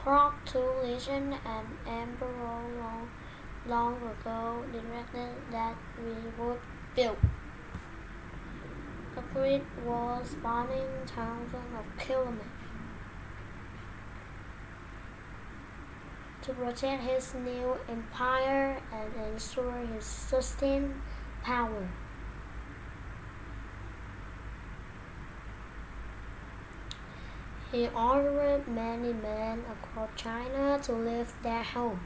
Croc to legend and emperor long ago directed that we would build a great wall spanning thousands of kilometers to protect his new empire and ensure his sustained power. He ordered many men across China to leave their homes,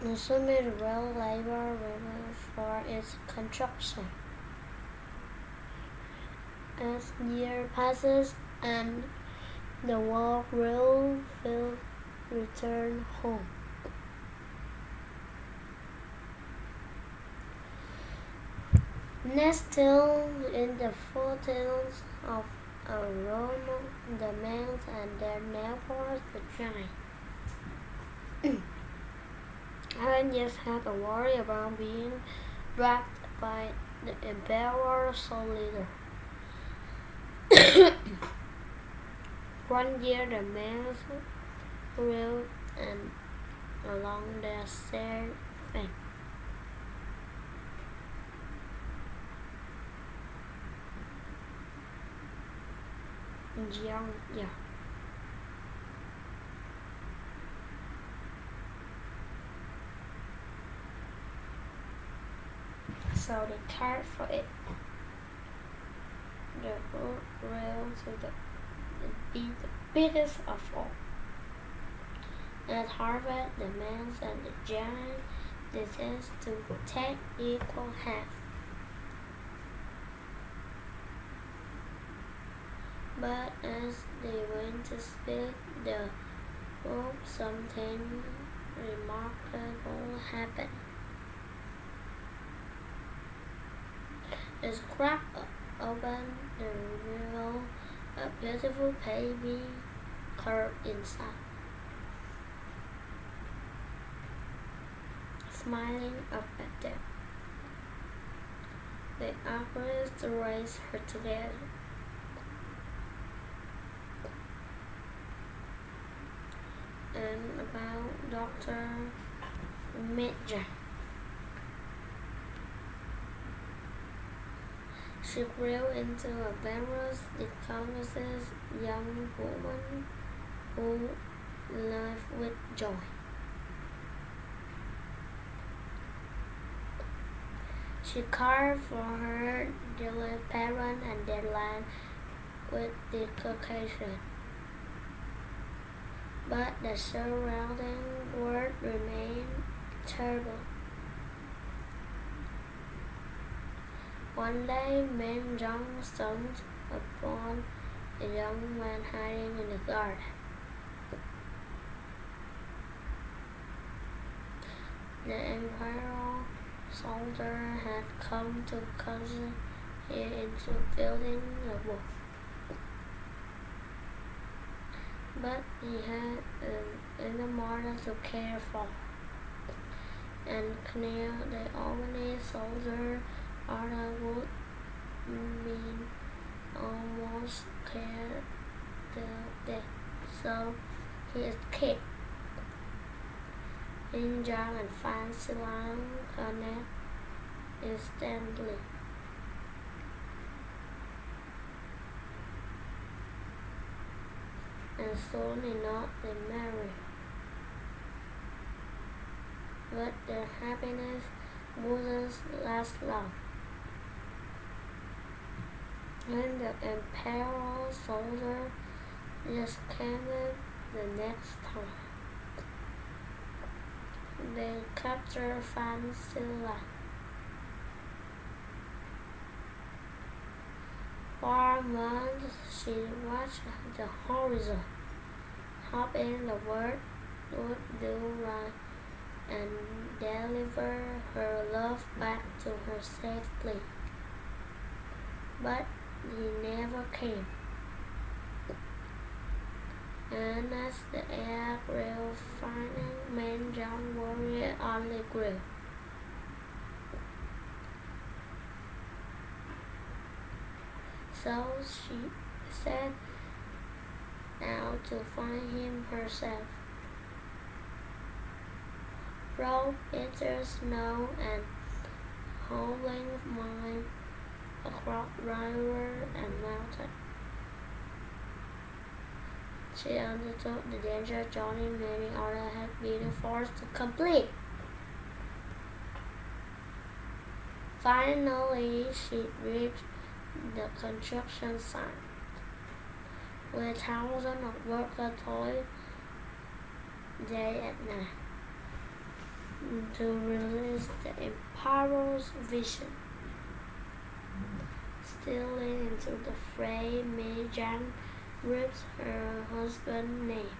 and submit real labor for its construction. As years passes and the war will return home. Nestled in the foothills of Rome, the males and their neighbors, the giants, haven't yet had to worry about being dragged by the emperor's soul leader. One year the males rode and along their shared fence. Yeah. So they cared for it. The road rail to be the biggest of all. At Harvard, the men and the giant decided to take equal half. But as they went to speak the book, something remarkable happened. It cracked open the revealed a beautiful baby curve inside, smiling up at them. The artist raised her together. And about Dr. Midja. She grew into a vigorous, accomplished young woman who lived with joy. She cared for her dear parents and their land with dedication. But the surrounding world remained terrible. One day, men John stumbled upon a young man hiding in the garden. The imperial soldier had come to coax him into building a wall. But he had an immortal to care for, and knew the only soldier order would mean almost scared to death. So he escaped. Injang and Fan Silang connect instantly. And soon enough they married. But their happiness wouldn't last long. When the imperial soldier just came the next time, they captured Fan Silang. For months she watched the horizon, hoping the world would do right and deliver her love back to her safely. But he never came. And as the air grew finer, men young warrior only grew. So she said, out to find him herself. Road bitter snow and hauling mine across river and mountain. She undertook the dangerous journey many others had been forced to complete. Finally, she reached the construction site, where thousands of workers toiled day and night to realize the emperor's vision. Stealing into the fray, Mei Jiang ripped her husband's name.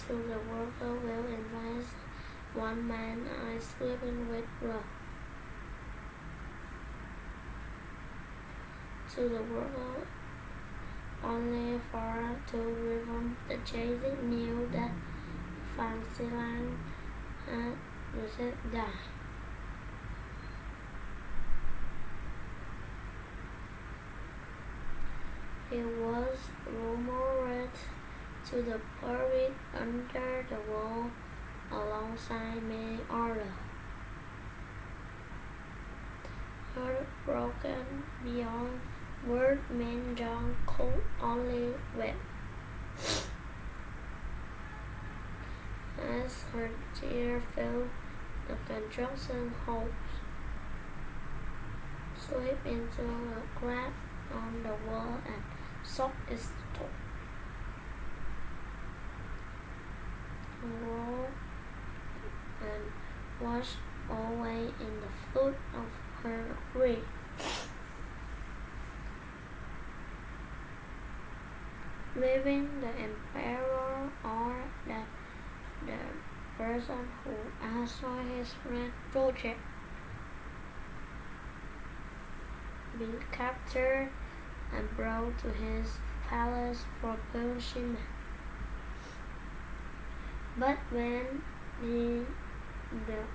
To the worker will advise one man I sweeping with rough. To the worker only for to reform the chasing knew that Fan Silang had died. He was rumored to the buried under the wall alongside many others. Heartbroken beyond word, Min Jong could only weep as her tears filled the construction holes, slipped into a crack on the wall and soaked its top. Rolled and washed away in the flood of her grief. Leaving the emperor or the person who answered his friend project be captured and brought to his palace for punishment. But when the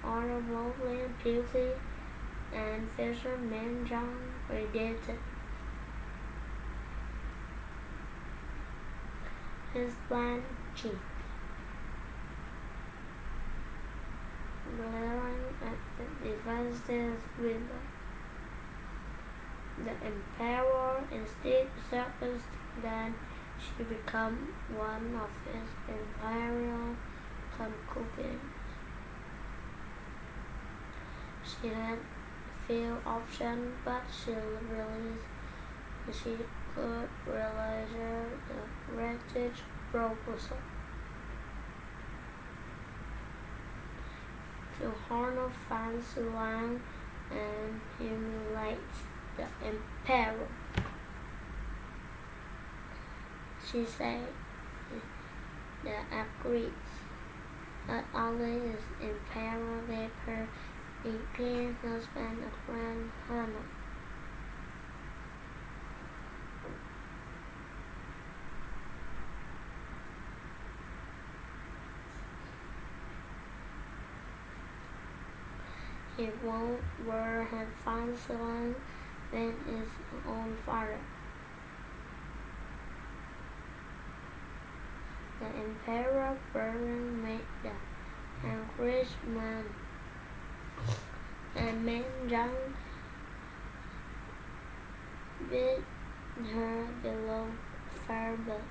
honorably guilty and fisherman John predicted his plan cheap, glaring at the defenseless widow, the emperor instead supposed that she become one of his imperial concubines. She had few options, but she could realize the wretched proposal to honor Fan Sulang and humiliate the emperor. She said that agrees that only his emperor gave her European husband a grand honor. He won't have found someone than his own father. The emperor burden made the enriched man, and Min Jiang bid her below farewell.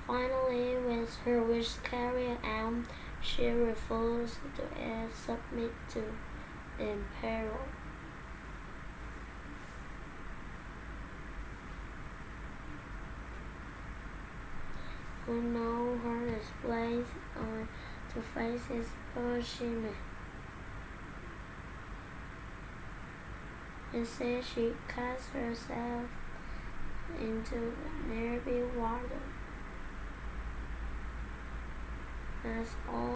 Finally, with her wish carried out, she refused to submit to the emperor. Who know her displays on to face his punishment. Instead, she cast herself into the nearby water. That's all.